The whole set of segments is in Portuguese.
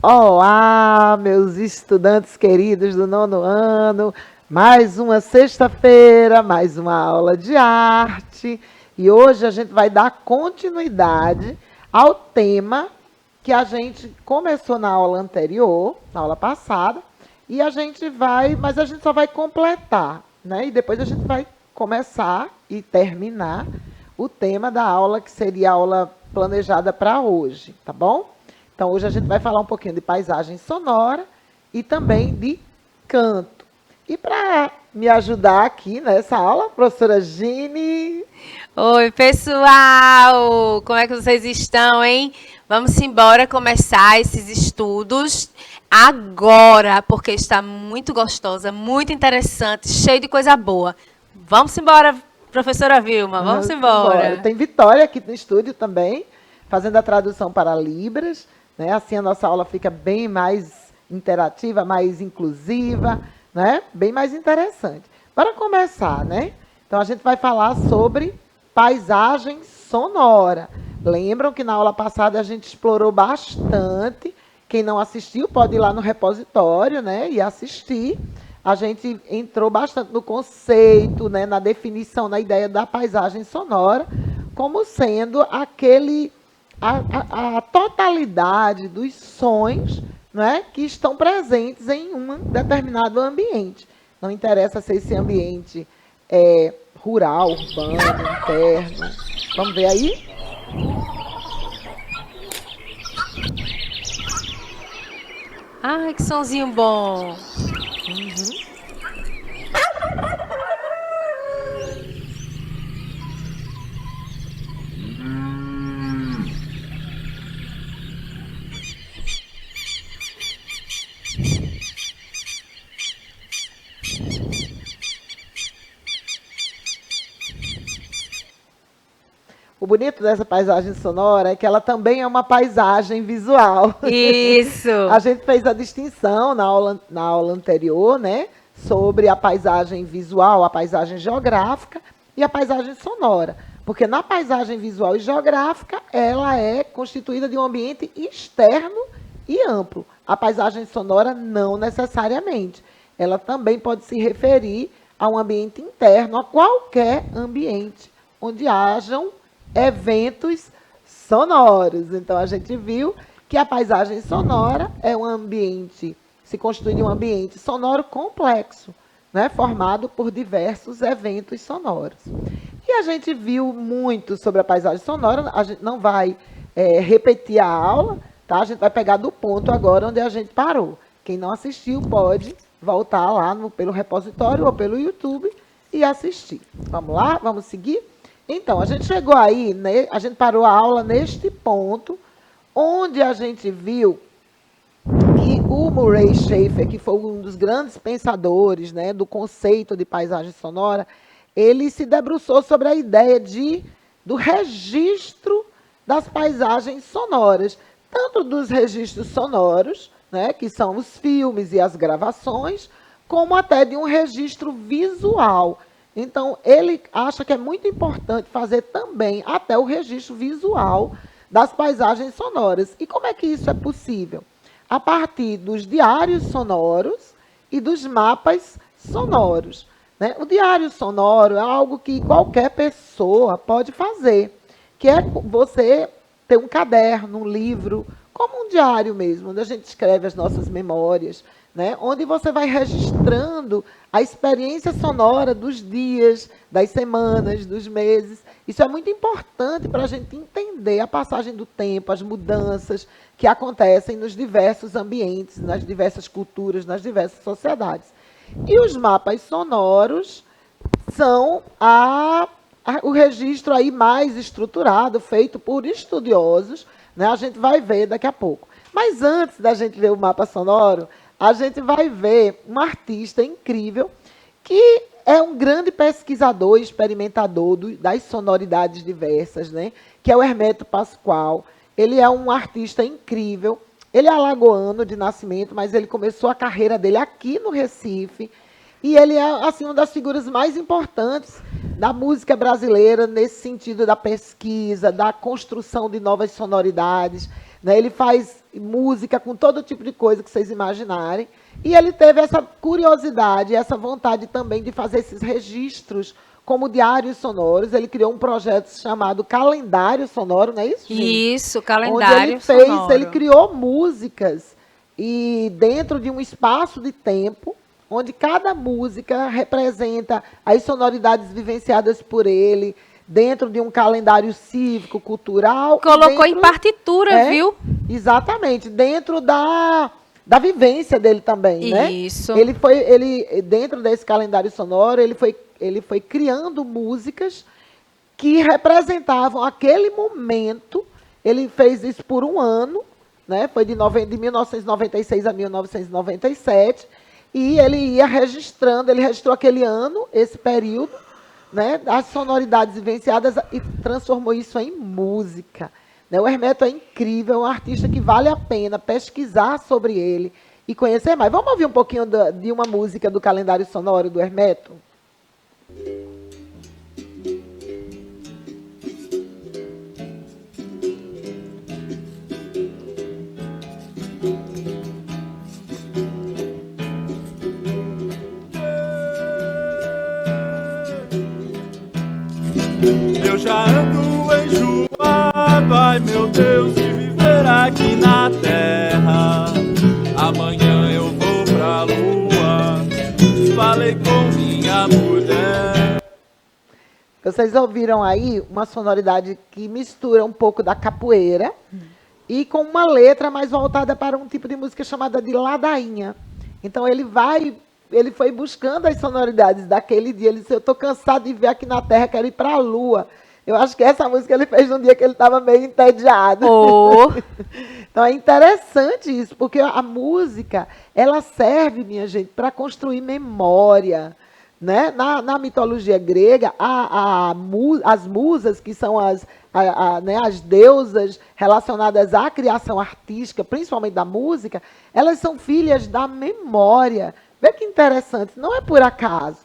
Olá, meus estudantes queridos do nono ano. Mais uma sexta-feira, mais uma aula de arte. E hoje a gente vai dar continuidade ao tema que a gente começou na aula anterior, na aula passada, e mas a gente só vai completar, né? E depois a gente vai começar e terminar o tema da aula, que seria a aula planejada para hoje, tá bom? Então, hoje a gente vai falar um pouquinho de paisagem sonora e também de canto. E para me ajudar aqui nessa aula, professora Gini. Oi, pessoal! Como é que vocês estão, hein? Vamos embora começar esses estudos agora, porque está muito gostosa, muito interessante, cheio de coisa boa. Vamos embora, professora Vilma, vamos embora. Tem Vitória aqui no estúdio também, fazendo a tradução para Libras. Né? Assim a nossa aula fica bem mais interativa, mais inclusiva, né? Bem mais interessante. Para começar, né? Então a gente vai falar sobre paisagem sonora. Lembram que na aula passada a gente explorou bastante. Quem não assistiu pode ir lá no repositório, né? E assistir. A gente entrou bastante no conceito, né? Na definição, na ideia da paisagem sonora, como sendo a totalidade dos sons, né, que estão presentes em um determinado ambiente. Não interessa se esse ambiente é rural, urbano, interno. Vamos ver aí? Ai, que sonzinho bom! Uhum. O bonito dessa paisagem sonora é que ela também é uma paisagem visual. Isso! A gente fez a distinção na aula anterior, né? Sobre a paisagem visual, a paisagem geográfica e a paisagem sonora. Porque na paisagem visual e geográfica, ela é constituída de um ambiente externo e amplo. A paisagem sonora, não necessariamente. Ela também pode se referir a um ambiente interno, a qualquer ambiente onde hajam eventos sonoros. Então, a gente viu que a paisagem sonora é um ambiente, se constitui de um ambiente sonoro complexo, né, formado por diversos eventos sonoros. E a gente viu muito sobre a paisagem sonora, a gente não vai repetir a aula, tá? A gente vai pegar do ponto agora onde a gente parou. Quem não assistiu pode voltar lá pelo repositório ou pelo YouTube e assistir. Vamos lá? Vamos seguir? Então, a gente chegou aí, né, a gente parou a aula neste ponto, onde a gente viu que o Murray Schafer, que foi um dos grandes pensadores, né, do conceito de paisagem sonora, ele se debruçou sobre a ideia do registro das paisagens sonoras, tanto dos registros sonoros, né, que são os filmes e as gravações, como até de um registro visual. Então, ele acha que é muito importante fazer também até o registro visual das paisagens sonoras. E como é que isso é possível? A partir dos diários sonoros e dos mapas sonoros. Né? O diário sonoro é algo que qualquer pessoa pode fazer, que é você ter um caderno, um livro, como um diário mesmo, onde a gente escreve as nossas memórias, né? Onde você vai registrando a experiência sonora dos dias, das semanas, dos meses. Isso é muito importante para a gente entender a passagem do tempo, as mudanças que acontecem nos diversos ambientes, nas diversas culturas, nas diversas sociedades. E os mapas sonoros são o registro aí mais estruturado, feito por estudiosos, né? A gente vai ver daqui a pouco. Mas antes da gente ver o mapa sonoro, a gente vai ver um artista incrível que é um grande pesquisador e experimentador das sonoridades diversas, né? Que é o Hermeto Pascoal. Ele é um artista incrível. Ele é alagoano de nascimento, mas ele começou a carreira dele aqui no Recife. E ele é assim, uma das figuras mais importantes da música brasileira, nesse sentido da pesquisa, da construção de novas sonoridades, né? Ele faz música com todo tipo de coisa que vocês imaginarem. E ele teve essa curiosidade, essa vontade também de fazer esses registros como diários sonoros. Ele criou um projeto chamado Calendário Sonoro, não é isso, gente? Isso, calendário Onde ele sonoro. ele criou músicas e dentro de um espaço de tempo, onde cada música representa as sonoridades vivenciadas por ele, dentro de um calendário cívico, cultural. Colocou em partitura, viu? Exatamente, dentro da vivência dele também, né? Isso. Dentro desse calendário sonoro, ele foi criando músicas que representavam aquele momento. Ele fez isso por um ano, né? Foi de 1996 a 1997, e ele ia registrando, ele registrou aquele ano, esse período, né, as sonoridades vivenciadas e transformou isso em música. Né? O Hermeto é incrível, é um artista que vale a pena pesquisar sobre ele e conhecer mais. Vamos ouvir um pouquinho de uma música do calendário sonoro do Hermeto? Eu já ando enjoado, ai meu Deus, de viver aqui na terra. Amanhã eu vou pra lua, falei com minha mulher. Vocês ouviram aí uma sonoridade que mistura um pouco da capoeira e com uma letra mais voltada para um tipo de música chamada de ladainha. Então ele foi buscando as sonoridades daquele dia. Ele disse, eu estou cansado de viver aqui na Terra, quero ir para a Lua. Eu acho que essa música ele fez num dia que ele estava meio entediado. Oh. Então é interessante isso, porque a música, ela serve, minha gente, para construir memória. Né? Na mitologia grega, as musas, que são né, as deusas relacionadas à criação artística, principalmente da música, elas são filhas da memória. Vê que interessante, não é por acaso.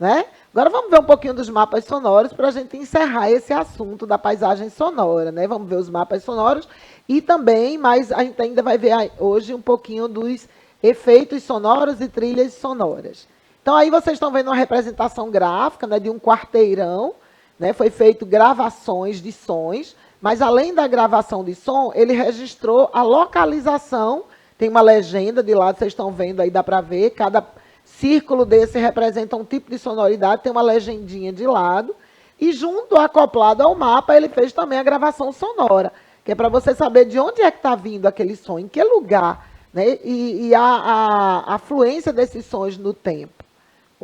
Né? Agora vamos ver um pouquinho dos mapas sonoros para a gente encerrar esse assunto da paisagem sonora. Né? Vamos ver os mapas sonoros e também, mas a gente ainda vai ver hoje um pouquinho dos efeitos sonoros e trilhas sonoras. Então, aí vocês estão vendo uma representação gráfica, né, de um quarteirão, né, foi feito gravações de sons, mas além da gravação de som, ele registrou a localização, tem uma legenda de lado, vocês estão vendo aí, dá para ver, cada círculo desse representa um tipo de sonoridade, tem uma legendinha de lado, e junto, acoplado ao mapa, ele fez também a gravação sonora, que é para você saber de onde é que está vindo aquele som, em que lugar, né, e a fluência desses sons no tempo.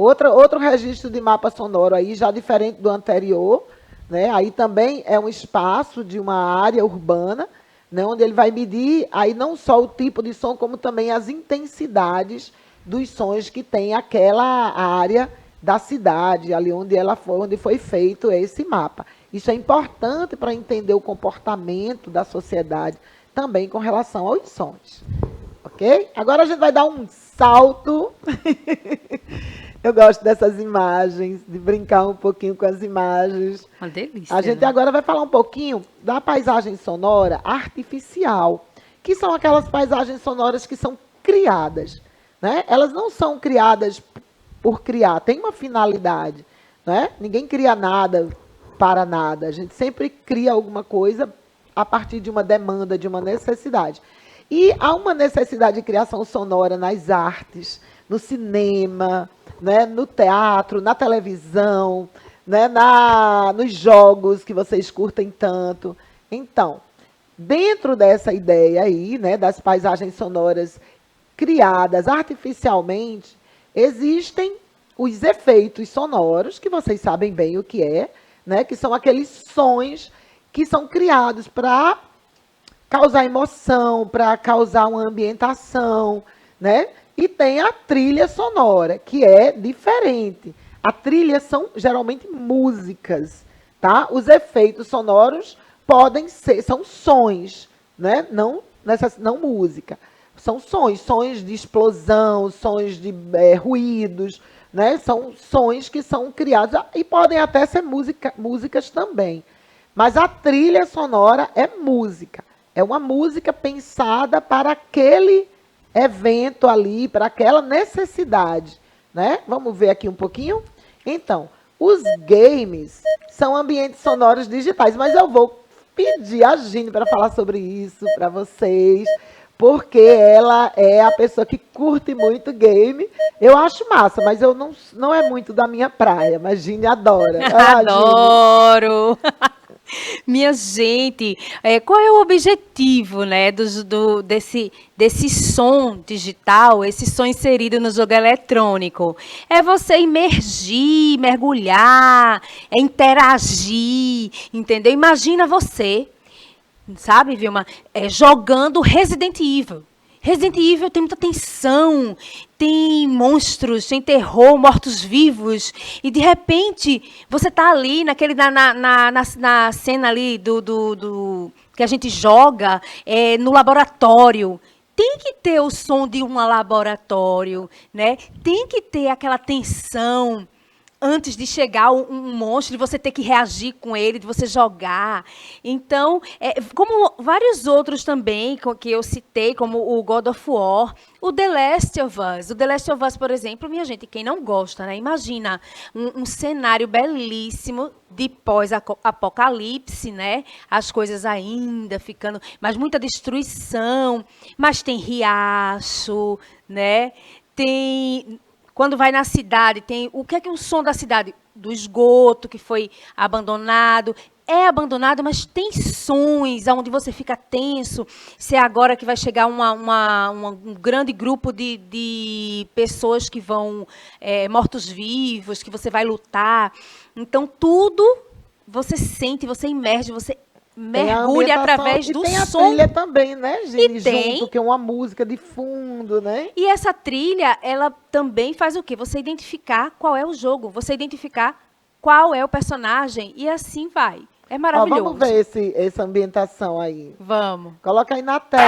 Outro registro de mapa sonoro aí, já diferente do anterior, né? Aí também é um espaço de uma área urbana, né? Onde ele vai medir aí não só o tipo de som, como também as intensidades dos sons que tem aquela área da cidade, ali onde foi feito esse mapa. Isso é importante para entender o comportamento da sociedade, também com relação aos sons. Ok? Agora a gente vai dar um salto. Eu gosto dessas imagens, de brincar um pouquinho com as imagens. Uma delícia. A gente né? agora vai falar um pouquinho da paisagem sonora artificial, que são aquelas paisagens sonoras que são criadas. Né? Elas não são criadas por criar, tem uma finalidade. Né? Ninguém cria nada para nada. A gente sempre cria alguma coisa a partir de uma demanda, de uma necessidade. E há uma necessidade de criação sonora nas artes, no cinema, né, no teatro, na televisão, né, nos jogos que vocês curtem tanto. Então, dentro dessa ideia aí, né, das paisagens sonoras criadas artificialmente, existem os efeitos sonoros, que vocês sabem bem o que é, né, que são aqueles sons que são criados para causar emoção, para causar uma ambientação, né? E tem a trilha sonora, que é diferente. A trilha são geralmente músicas, tá? Os efeitos sonoros são sons, né? Não música. São sons de explosão, sons de ruídos, né? São sons que são criados e podem até ser músicas também. Mas a trilha sonora é música. É uma música pensada para aquele evento ali, para aquela necessidade, né? Vamos ver aqui um pouquinho? Então, os games são ambientes sonoros digitais, mas eu vou pedir a Gine para falar sobre isso para vocês, porque ela é a pessoa que curte muito game. Eu acho massa, mas eu não é muito da minha praia, mas Gine adora. Ah, Gine. Adoro! Minha gente, qual é o objetivo, né, desse som digital, esse som inserido no jogo eletrônico? É você imergir, mergulhar, interagir, entendeu? Imagina você, sabe, Vilma, jogando Resident Evil. Resident Evil tem muita tensão, tem monstros, tem terror, mortos-vivos, e de repente você está ali na cena ali do que a gente joga no laboratório. Tem que ter o som de um laboratório, né? Tem que ter aquela tensão antes de chegar um monstro, de você ter que reagir com ele, de você jogar. Então, como vários outros também, que eu citei, como o God of War, o The Last of Us. O The Last of Us, por exemplo, minha gente, quem não gosta, né? Imagina um cenário belíssimo de pós-apocalipse, né? As coisas ainda ficando... Mas muita destruição, mas tem riacho, né? Tem... Quando vai na cidade, tem o que é o som da cidade? Do esgoto que foi abandonado. É abandonado, mas tem sons onde você fica tenso. Se é agora que vai chegar um grande grupo de pessoas que vão mortos-vivos, que você vai lutar. Então, tudo você sente, você imerge, você mergulha através do som. E tem a trilha também, né, Gine? Tem. Junto, que é uma música de fundo, né? E essa trilha, ela também faz o quê? Você identificar qual é o jogo, você identificar qual é o personagem, e assim vai. É maravilhoso. Ó, vamos ver essa ambientação aí. Vamos. Coloca aí na tela.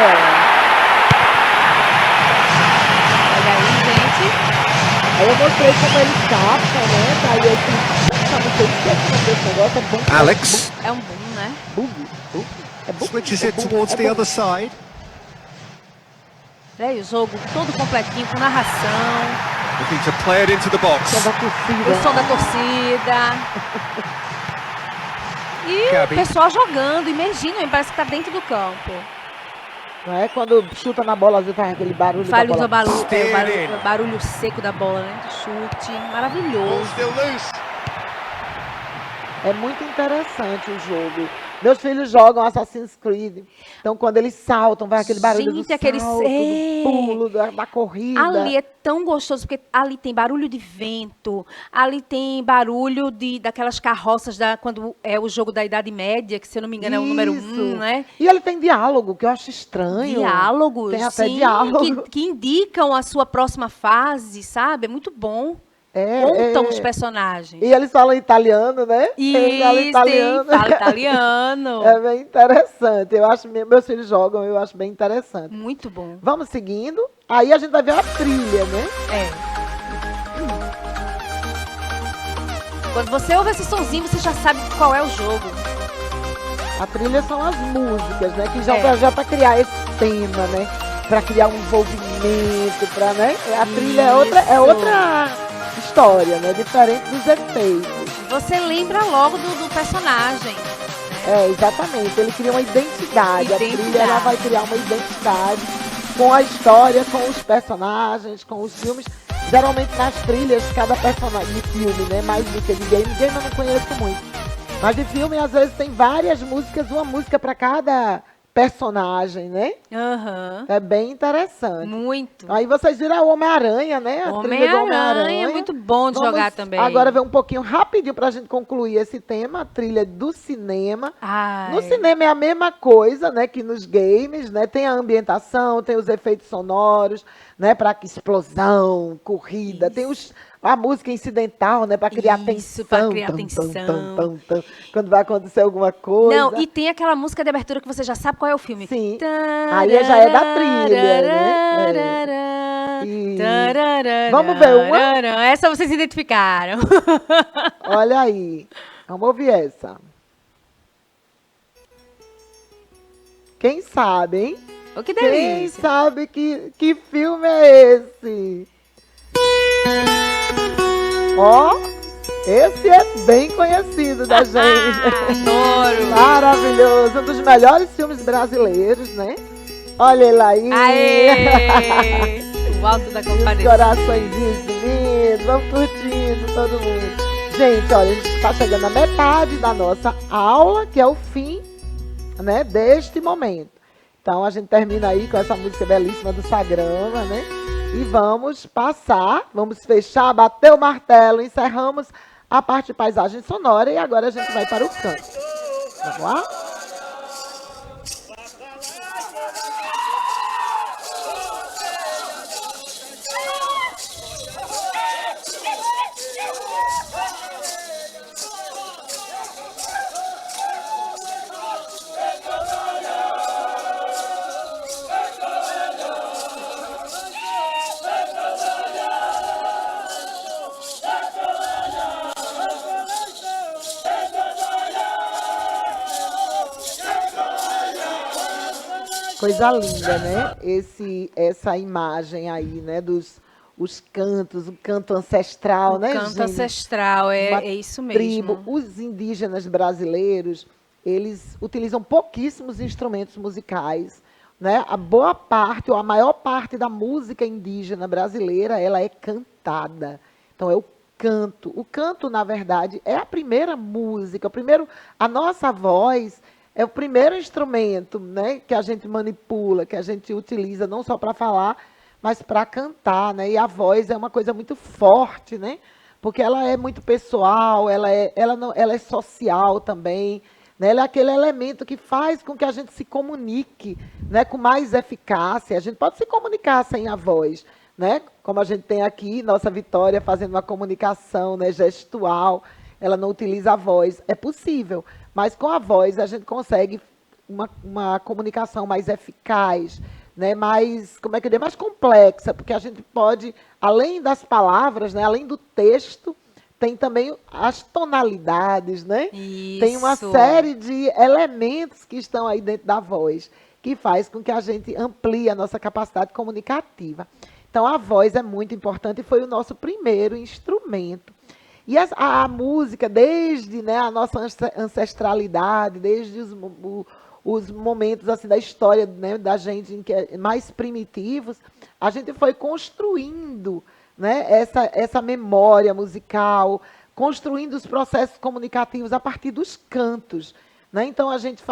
Olha aí, gente. Aí eu mostrei como eles captam, né? Daí eu disse, não sei se é que esse negócio é bom. Alex É um boom, né? Bug. É bug. switches É it bug. towards É the bug. other side. Olha aí, o jogo todo completinho, com narração, Looking to play it into the box. Som da torcida. o som da torcida. E Gabi. o pessoal jogando, imergindo, parece que está dentro do campo. Não é quando chuta na bola, às vezes faz aquele barulho da bola. Barulho seco da bola, né? Do chute. Ball Maravilhoso. still loose. É muito interessante o jogo. Meus filhos jogam Assassin's Creed. Então, quando eles saltam, vai aquele barulho Gente, do aquele- salto, do pulo, da corrida. Ali é tão gostoso, porque ali tem barulho de vento, ali tem barulho daquelas carroças quando é o jogo da Idade Média, que, se eu não me engano, é o número 1, Isso. né? E ele tem diálogo, que eu acho estranho. Diálogos, Tem até sim, diálogo. que indicam a sua próxima fase, sabe? É muito bom. Contam os personagens. E eles falam italiano, né? Eles falam Isso, fala italiano. É bem interessante. Eu acho, meus filhos jogam, eu acho bem interessante. Muito bom. Vamos seguindo. Aí a gente vai ver a trilha, né? Quando você ouve esse sonzinho, você já sabe qual é o jogo. A trilha são as músicas, né? Que já para criar esse tema, né? Para criar um envolvimento, para, né? A trilha é outra história, né? Diferente dos efeitos. Você lembra logo do personagem. Exatamente. Ele cria uma identidade. A trilha Identidade. ela vai criar uma identidade com a história, com os personagens, com os filmes. Geralmente nas trilhas, cada personagem de filme, né? Mais do que de game. Game eu não conheço muito. Mas de filme, às vezes, tem várias músicas, uma música para cada personagem, né? Aham. É bem interessante. Muito. Aí vocês viram o Homem-Aranha, né? A trilha do Homem-Aranha é muito bom de Vamos jogar também. agora ver um pouquinho rapidinho pra gente concluir esse tema, a trilha do cinema. Ai. No cinema é a mesma coisa, né, que nos games, né? Tem a ambientação, tem os efeitos sonoros, né, para explosão, corrida, tem a música incidental, né, para criar Isso, tensão. pra criar Tum, tum, tensão. tum, tum, quando vai acontecer alguma coisa. Não, e tem aquela música de abertura que você já sabe qual é o filme. Sim. Aí já é da trilha, né? Isso. Vamos ver uma? Essa vocês identificaram. Olha aí. Vamos ouvir essa. Quem sabe, hein? Oh, que Quem delícia. sabe que filme é esse? Ó, esse é bem conhecido da gente. Adoro. Maravilhoso, um dos melhores filmes brasileiros, né? Olha ele aí. Aê! O alto da Os compadecida. coraçõezinhos lindos, vamos curtindo todo mundo. Gente, olha, a gente está chegando à metade da nossa aula, que é o fim, né, deste momento. Então, a gente termina aí com essa música belíssima do Sagrama, né? E vamos passar, vamos fechar, bater o martelo, encerramos a parte de paisagem sonora e agora a gente vai para o canto. Vamos lá? Coisa linda, né? Essa imagem aí, né? Os cantos, o canto ancestral, né, Canto gente? ancestral, Uma é isso tribo. mesmo. Os indígenas brasileiros, eles utilizam pouquíssimos instrumentos musicais, né? A boa parte, ou a maior parte da música indígena brasileira, ela é cantada. Então, é o canto. O canto, na verdade, é a primeira música, a nossa voz é o primeiro instrumento, né, que a gente manipula, que a gente utiliza não só para falar, mas para cantar, né? E a voz é uma coisa muito forte, né? Porque ela é muito pessoal, ela é social também, né? Ela é aquele elemento que faz com que a gente se comunique, né, com mais eficácia. A gente pode se comunicar sem a voz, né? Como a gente tem aqui, nossa Vitória fazendo uma comunicação, né, gestual, ela não utiliza a voz. É possível, mas com a voz a gente consegue uma comunicação mais eficaz, né, mais, como é que eu digo, mais complexa, porque a gente pode, além das palavras, né, além do texto, tem também as tonalidades, né? Isso. Tem uma série de elementos que estão aí dentro da voz, que faz com que a gente amplie a nossa capacidade comunicativa. Então, a voz é muito importante e foi o nosso primeiro instrumento. E a música, desde, né, a nossa ancestralidade, desde os momentos assim, da história, né, da gente em que mais primitivos, a gente foi construindo, né, essa memória musical, construindo os processos comunicativos a partir dos cantos, né? Então, a gente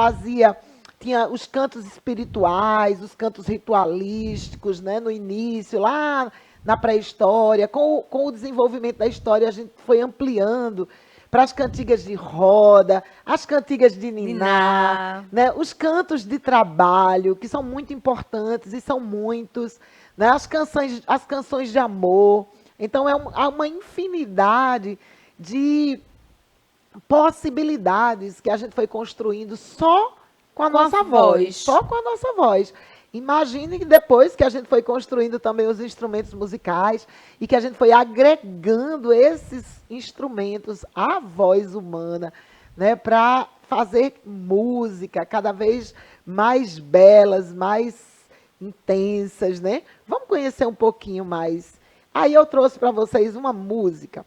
tinha os cantos espirituais, os cantos ritualísticos, né, no início, lá na pré-história. Com o desenvolvimento da história, a gente foi ampliando para as cantigas de roda, as cantigas de niná, né, os cantos de trabalho, que são muito importantes e são muitos, né, as canções de amor. Então, há uma infinidade de possibilidades que a gente foi construindo só com a nossa voz. Só com a nossa voz. Imagine que depois que a gente foi construindo também os instrumentos musicais e que a gente foi agregando esses instrumentos à voz humana, né, para fazer música cada vez mais belas, mais intensas, né? Vamos conhecer um pouquinho mais. Aí eu trouxe para vocês uma música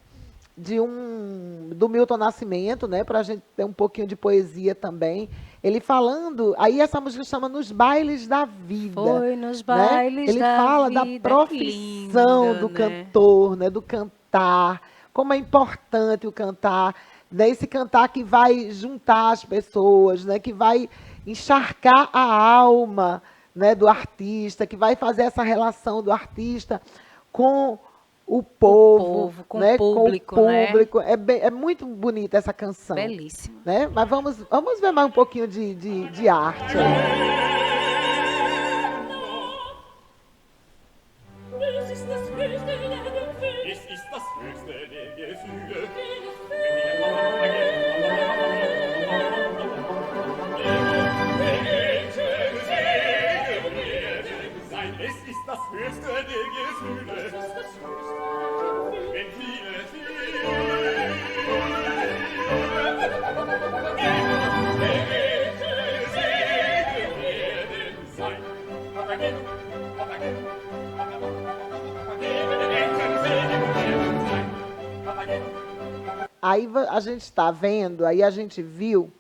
do Milton Nascimento, né, para a gente ter um pouquinho de poesia também. Ele falando, aí essa música chama Nos Bailes da Vida. Foi nos bailes, né? Ele da fala vida. da profissão do cantor, né, do cantar, como é importante o cantar, né, esse cantar que vai juntar as pessoas, né, que vai encharcar a alma, né, do artista, que vai fazer essa relação do artista com o povo, com né, o público, com o público. né? É muito bonita essa canção. Belíssima. Né? Mas vamos ver mais um pouquinho de arte aí. aí a gente está vendo, aí a gente viu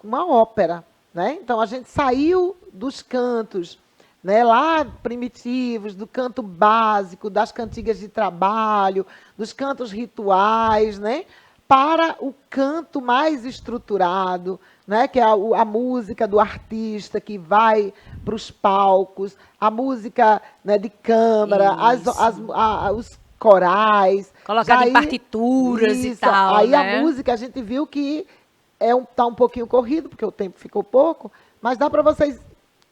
uma ópera, né? Então a gente saiu dos cantos, né, lá primitivos, do canto básico, das cantigas de trabalho, dos cantos rituais, né, para o canto mais estruturado, né, que é a música do artista que vai para os palcos, a música, né, de câmara, os corais. Colocado em partituras e tal, Aí né? a música a gente viu que tá um pouquinho corrido, porque o tempo ficou pouco, mas dá para vocês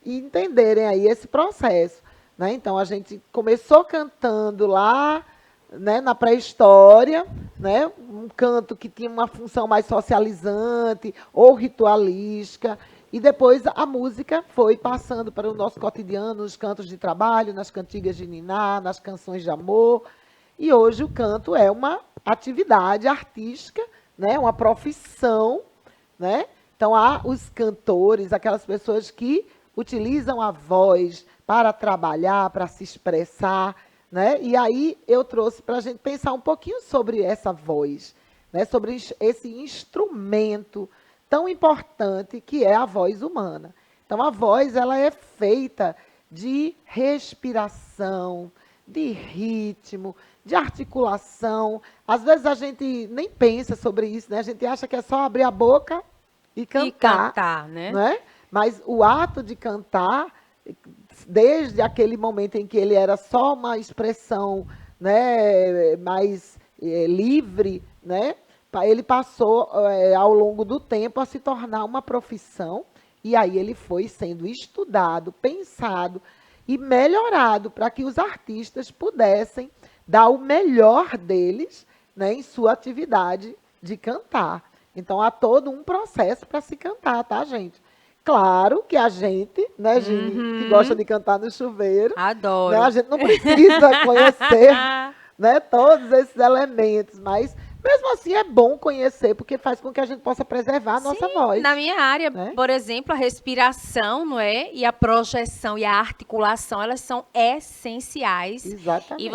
entenderem aí esse processo, né? Então a gente começou cantando lá, né, na pré-história, né, um canto que tinha uma função mais socializante ou ritualística, e depois a música foi passando para o nosso cotidiano, nos cantos de trabalho, nas cantigas de niná, nas canções de amor, e hoje o canto é uma atividade artística, né, uma profissão, né? Então há os cantores, aquelas pessoas que utilizam a voz para trabalhar, para se expressar, né? E aí eu trouxe para a gente pensar um pouquinho sobre essa voz, né? Sobre esse instrumento tão importante que é a voz humana. Então a voz ela é feita de respiração, de ritmo, de articulação. Às vezes a gente nem pensa sobre isso, né? A gente acha que é só abrir a boca e cantar, né? Não é? Mas o ato de cantar, desde aquele momento em que ele era só uma expressão, né, mais livre, né, ele passou ao longo do tempo a se tornar uma profissão, e aí ele foi sendo estudado, pensado e melhorado para que os artistas pudessem dar o melhor deles, né, em sua atividade de cantar. Então há todo um processo para se cantar, tá, gente? Claro que a gente, né, Gini, que gosta de cantar no chuveiro, Adoro. né, a gente não precisa conhecer, né, todos esses elementos, mas mesmo assim é bom conhecer, porque faz com que a gente possa preservar a nossa voz. Na minha área, né? por exemplo, a respiração, não é? E a projeção e a articulação, elas são essenciais. Exatamente. E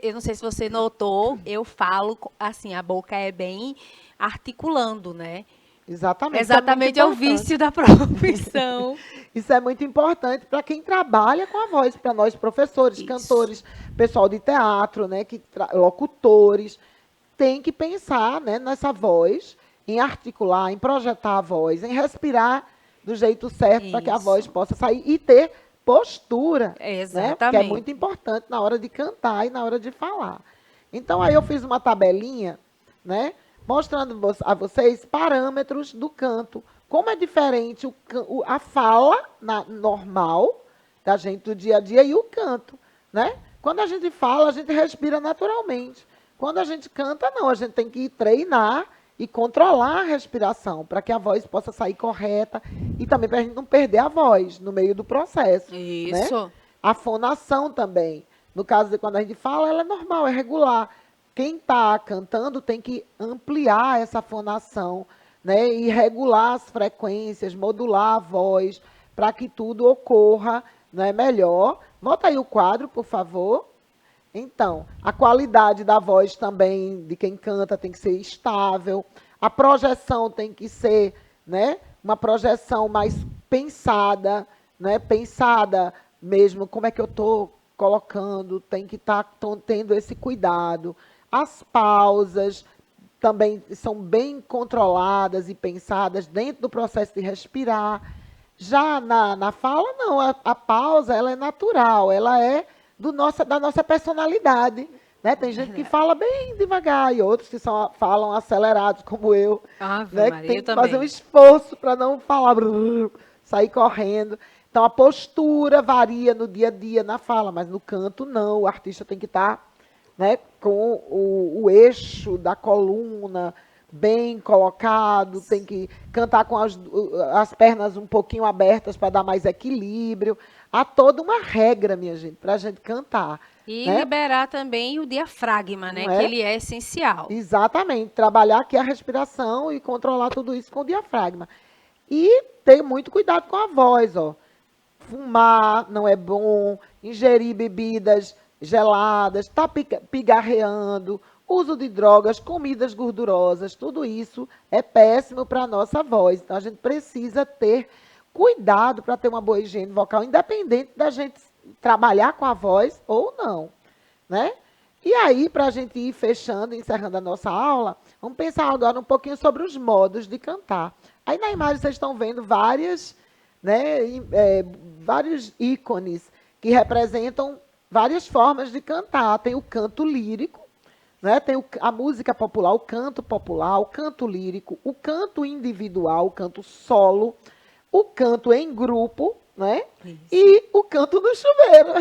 eu não sei se você notou, eu falo assim, a boca é bem articulando, né? Exatamente. Exatamente, é o vício da profissão. Isso é muito importante para quem trabalha com a voz, para nós professores, cantores, pessoal de teatro, né, locutores, tem que pensar, né, nessa voz, em articular, em projetar a voz, em respirar do jeito certo para que a voz possa sair e ter postura, né, que é muito importante na hora de cantar e na hora de falar. Então aí eu fiz uma tabelinha, né, mostrando a vocês parâmetros do canto. Como é diferente a fala normal da gente do dia a dia e o canto, né? Quando a gente fala, a gente respira naturalmente. Quando a gente canta, não. A gente tem que treinar e controlar a respiração para que a voz possa sair correta e também para a gente não perder a voz no meio do processo. Isso. Né? A fonação também. No caso de quando a gente fala, ela é normal, é regular. Quem está cantando tem que ampliar essa fonação, né, e regular as frequências, modular a voz, para que tudo ocorra, né, melhor. Bota aí o quadro, por favor. Então, a qualidade da voz também de quem canta tem que ser estável. A projeção tem que ser, né, uma projeção mais pensada, né, pensada mesmo, como é que eu estou colocando, tem que estar tendo esse cuidado. As pausas também são bem controladas e pensadas dentro do processo de respirar. Já na fala, não. A pausa ela é natural, ela é da nossa personalidade. Né? Tem gente que fala bem devagar e outros que falam acelerados, como eu. Né? Que tem que fazer um esforço para não falar, sair correndo. Então, a postura varia no dia a dia na fala, mas no canto, não. O artista tem que estar, né, com o eixo da coluna bem colocado, tem que cantar com as pernas um pouquinho abertas para dar mais equilíbrio. Há toda uma regra, minha gente, para a gente cantar. E né? liberar também o diafragma, né? Que ele é essencial. Exatamente. Trabalhar aqui a respiração e controlar tudo isso com o diafragma. E ter muito cuidado com a voz, ó. Fumar não é bom, ingerir bebidas geladas, está pigarreando, uso de drogas, comidas gordurosas, tudo isso é péssimo para a nossa voz. Então, a gente precisa ter cuidado para ter uma boa higiene vocal, independente da gente trabalhar com a voz ou não, né? E aí, para a gente ir fechando, encerrando a nossa aula, vamos pensar agora um pouquinho sobre os modos de cantar. Aí na imagem vocês estão vendo vários ícones que representam várias formas de cantar. Tem o canto lírico, né? Tem a música popular, o canto lírico, o canto individual, o canto solo, o canto em grupo, né? E o canto no chuveiro.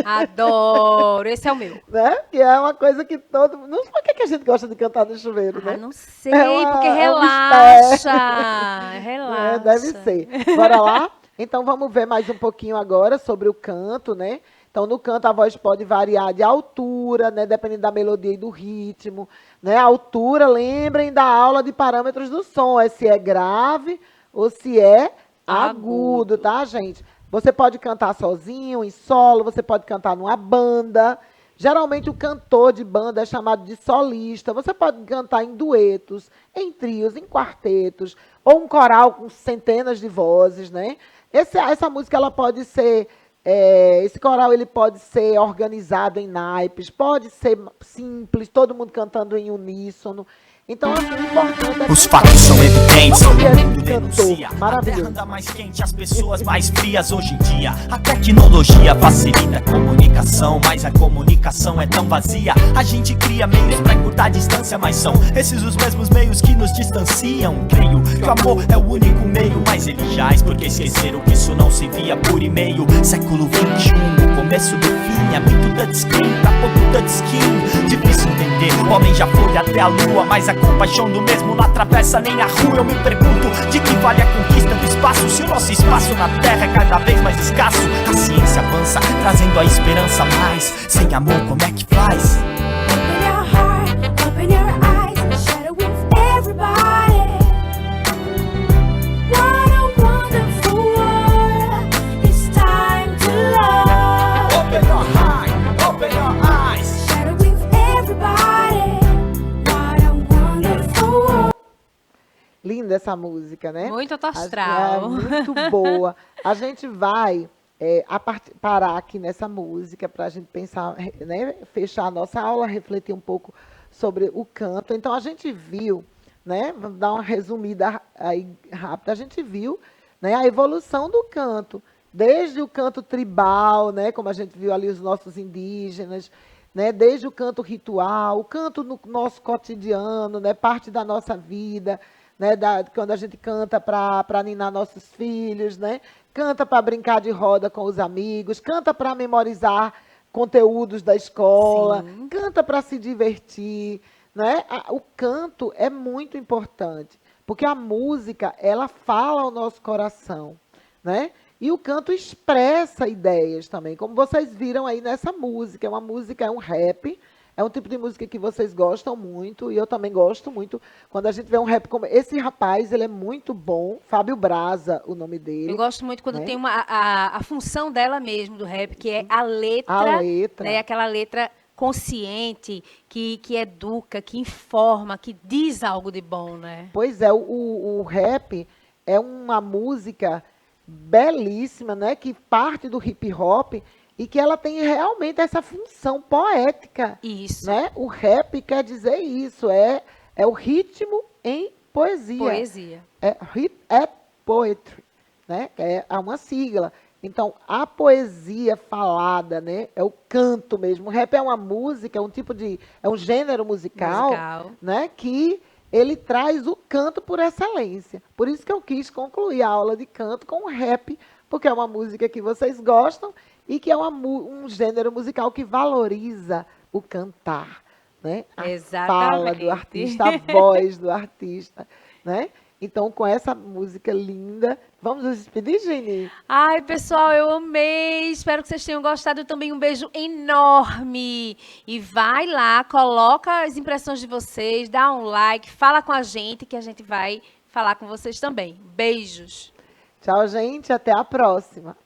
Adoro, esse é o meu. Né? Que é uma coisa que todo mundo... Não sei por que a gente gosta de cantar no chuveiro, né? Não sei, é porque um relaxa. Relaxa. Deve ser. Bora lá? Então, vamos ver mais um pouquinho agora sobre o canto, né? Então, no canto, a voz pode variar de altura, né? Dependendo da melodia e do ritmo. Né? A altura, lembrem da aula de parâmetros do som. É se é grave ou se é agudo, tá, gente? Você pode cantar sozinho, em solo, você pode cantar numa banda. Geralmente, o cantor de banda é chamado de solista. Você pode cantar em duetos, em trios, em quartetos, ou um coral com centenas de vozes, né? Essa música, ela pode ser... esse coral, ele pode ser organizado em naipes, pode ser simples, todo mundo cantando em uníssono. Então, assim, o importante é os fatos são evidentes. Como que ele cantou? Maravilhoso. A terra anda mais quente, as pessoas mais frias hoje em dia. A tecnologia facilita a comunicação, mas a comunicação é tão vazia. A gente cria meios pra encurtar a distância, mas são esses os mesmos meios que nos distanciam. Creio que o amor é o único meio, mas eles já porque esqueceram que isso não se via por e-mail. Século XXI, o começo do fim, é muito touchscreen pra pouco touchscreen. Difícil entender, o homem já foi até a lua, mas a compaixão do mesmo não atravessa nem a rua. Eu me pergunto, de que vale a conquista do espaço, se o nosso espaço na Terra é cada vez mais escasso? A ciência avança, trazendo a esperança, mas sem amor como é que faz? Open your heart, open your eyes, share it with everybody. What a wonderful world, it's time to love. Open your heart, open your eyes. Share it with everybody. What a wonderful world. Linda essa música, né? Muito astral. Muito boa. A gente vai parar aqui nessa música para a gente pensar, né? Fechar a nossa aula, refletir um pouco sobre o canto. Então, a gente viu, né? Vamos dar uma resumida aí rápida. A gente viu, né, a evolução do canto, desde o canto tribal, né? Como a gente viu ali os nossos indígenas, né, desde o canto ritual, o canto no nosso cotidiano, né, parte da nossa vida, né, quando a gente canta para ninar nossos filhos, né, canta para brincar de roda com os amigos, canta para memorizar conteúdos da escola, Sim. canta para se divertir, né? O canto é muito importante, porque a música, ela fala ao nosso coração, né? E o canto expressa ideias também, como vocês viram aí nessa música. É um rap, é um tipo de música que vocês gostam muito, e eu também gosto muito. Quando a gente vê um rap como esse rapaz, ele é muito bom, Fábio Braza, o nome dele. Eu gosto muito quando né? tem a função dela mesmo, do rap, que é a letra. A letra. Né, aquela letra consciente, que educa, que informa, que diz algo de bom, né? Pois é, o rap é uma música belíssima, né, que parte do hip hop e que ela tem realmente essa função poética. Isso. Né? O rap quer dizer isso, é o ritmo em poesia. Poesia. É poetry, né? É uma sigla. Então, a poesia falada, né, é o canto mesmo. O rap é uma música, é um gênero musical. Né, que ele traz o canto por excelência. Por isso que eu quis concluir a aula de canto com o rap, porque é uma música que vocês gostam e que é um gênero musical que valoriza o cantar, né? A fala do artista, a voz do artista, né? Então, com essa música linda, vamos nos despedir, Gini? Ai, pessoal, eu amei. Espero que vocês tenham gostado. Também um beijo enorme. E vai lá, coloca as impressões de vocês, dá um like, fala com a gente, que a gente vai falar com vocês também. Beijos. Tchau, gente. Até a próxima.